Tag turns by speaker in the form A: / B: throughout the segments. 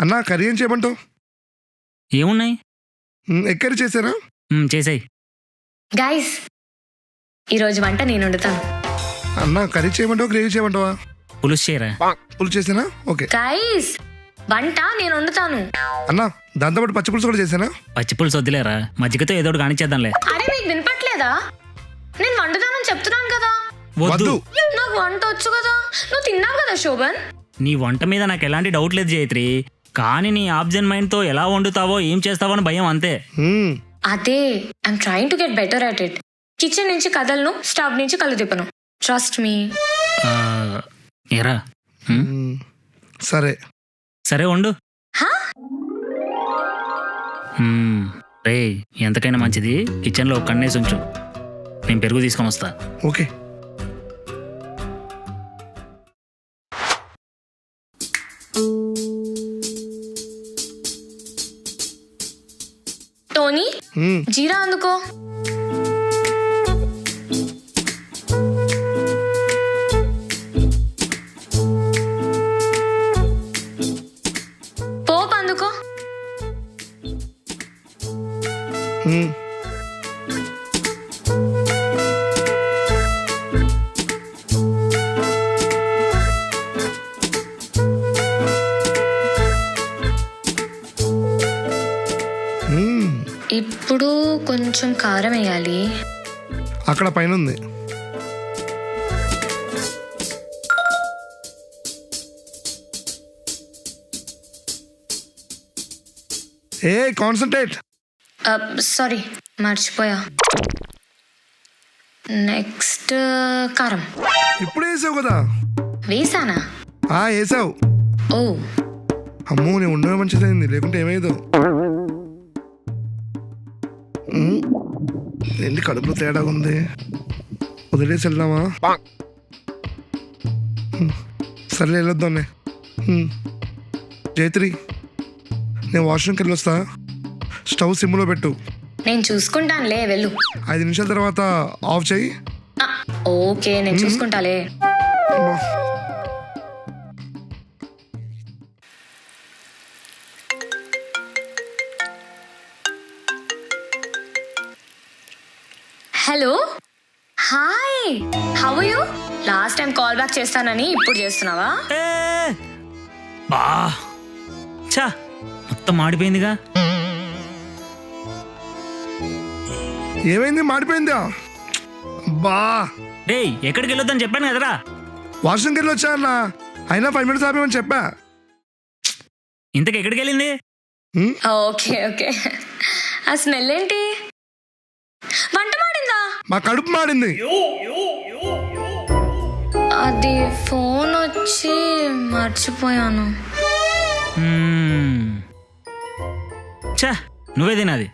A: అన్నా కర్రీ ఏం చేయమంటావు?
B: ఏమున్నాయి?
A: ఎగ్ కర్రీ చేశారా?
B: చేసాయి.
C: గైస్ ఈరోజు వంట నేను వండుతాను.
A: అన్నా కర్రీ చేయమంటావా గ్రేవీ చేయమంటావా?
B: పులుసు చేయరా?
A: పులుసు చేసానా? ఓకే.
C: గైస్ వంట నేను వండుతాను.
A: అన్నా దాంతోపాటు పచ్చి పులుసు కూడా చేశానా?
B: పచ్చి పులుసు వద్దులేరా, మజ్జిగతో ఏదో ఒకటి కానిచ్చేద్దాంలే.
C: అరే మీకు వినపట్లేదా? నేను వండుతానని చెప్తున్నాను కదా.
B: వద్దు.
C: నాకు వంట వచ్చు కదా. నువ్వు తిన్నావు కదా శోభన్.
B: నీ వంట మీద నాకు ఎలాంటి డౌట్ లేదు జైత్రి, కానీ నీ ఆబ్జెంట్ మైండ్ తో ఎలా వండుతావో ఏం చేస్తావో అని భయం అంతే.
C: అదే I'm trying to get better at it. Kitchen నుంచి కదలను, స్టవ్ నుంచి కళ్ళు తిప్పను. Trust me.
B: ఏరా
A: సరే
B: సరే వండు. రే ఎంతకైనా మంచిది కిచెన్లో ఒక కన్నేసి ఉంచు, నేను పెరుగు తీసుకొని వస్తా.
A: ఓకే.
C: టోనీ జీరా అందుకో. పోపు అందుకో. ఇప్పుడు కొంచెం కారం వేయాలి.
A: అక్కడ పైన ఉంది. ఏ కాన్సంట్రేట్.
C: సారీ మర్చిపోయా. నెక్స్ట్ కారం.
A: ఇప్పుడు వేసావు కదా.
C: వేసానా?
A: వేసావు.
C: ఓ
A: అమ్మో నేను ఉండడం మంచిదైంది, లేకుంటే ఏమైందో. ఏంటి కడుపులో తేడా ఉంది, వదిలేసి వెళ్దామా? సర్లే వెళ్ళొద్దానే. జైత్రి నేను వాష్రూమ్కి వెళ్ళొస్తా, స్టవ్ సిమ్లో పెట్టు.
C: నేను చూసుకుంటానులే, వెళ్ళు.
A: 5 నిమిషాల తర్వాత ఆఫ్ చేయి.
C: ఓకే నేను చూసుకుంటాలే. Hello hi, how are you? Last time call back చేస్తానని ఇప్పుడు చేస్తున్నావా?
B: బా చా మొత్తం మాడిపోయిందిగా.
A: ఏమైంది? మాడిపోయిందా? బా
B: డే ఎక్కడికి వెళ్ళొద్దని చెప్పాను కదరా.
A: వాష్రూమ్కి వెళ్ళి వచ్చా అన్న, అయినా 5 మినిట్స్ ఆపేమని చెప్పా.
B: ఇంతకు ఎక్కడికి వెళ్ళింది?
C: Okay okay. ఆ స్మెల్ ఏంటి? వంట మాడిందా?
A: మా కడుపు మాడింది.
C: అది ఫోన్ వచ్చి మర్చిపోయాను.
B: చా నువ్వే తినాది.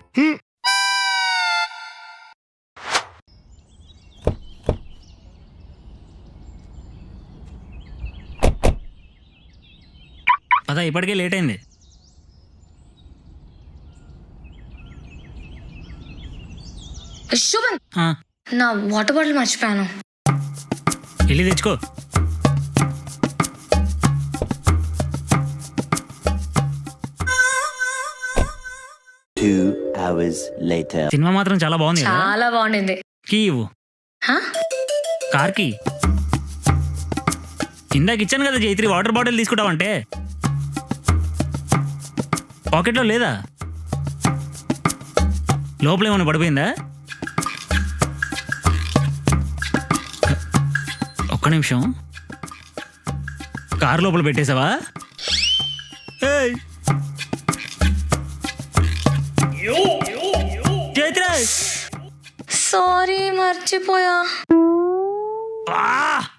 B: పదా ఇప్పటికే లేట్ అయింది.
C: శుభన్ నా వాటర్ బాటిల్ మర్చిపోయాను.
B: వెళ్ళి తెచ్చుకో. సినిమా మాత్రం చాలా బాగుంది.
C: చాలా బాగుండింది.
B: కీ ఇవ్వు. కార్కి ఇందాక ఇచ్చాను కదా జైత్రి, వాటర్ బాటిల్ తీసుకుంటావంటే. పాకెట్లో లేదా? లోపల ఏమైనా పడిపోయిందా? ఒక్క నిమిషం, కారు లోపల పెట్టేసావా? జైత్రి
C: సారీ మర్చిపోయా.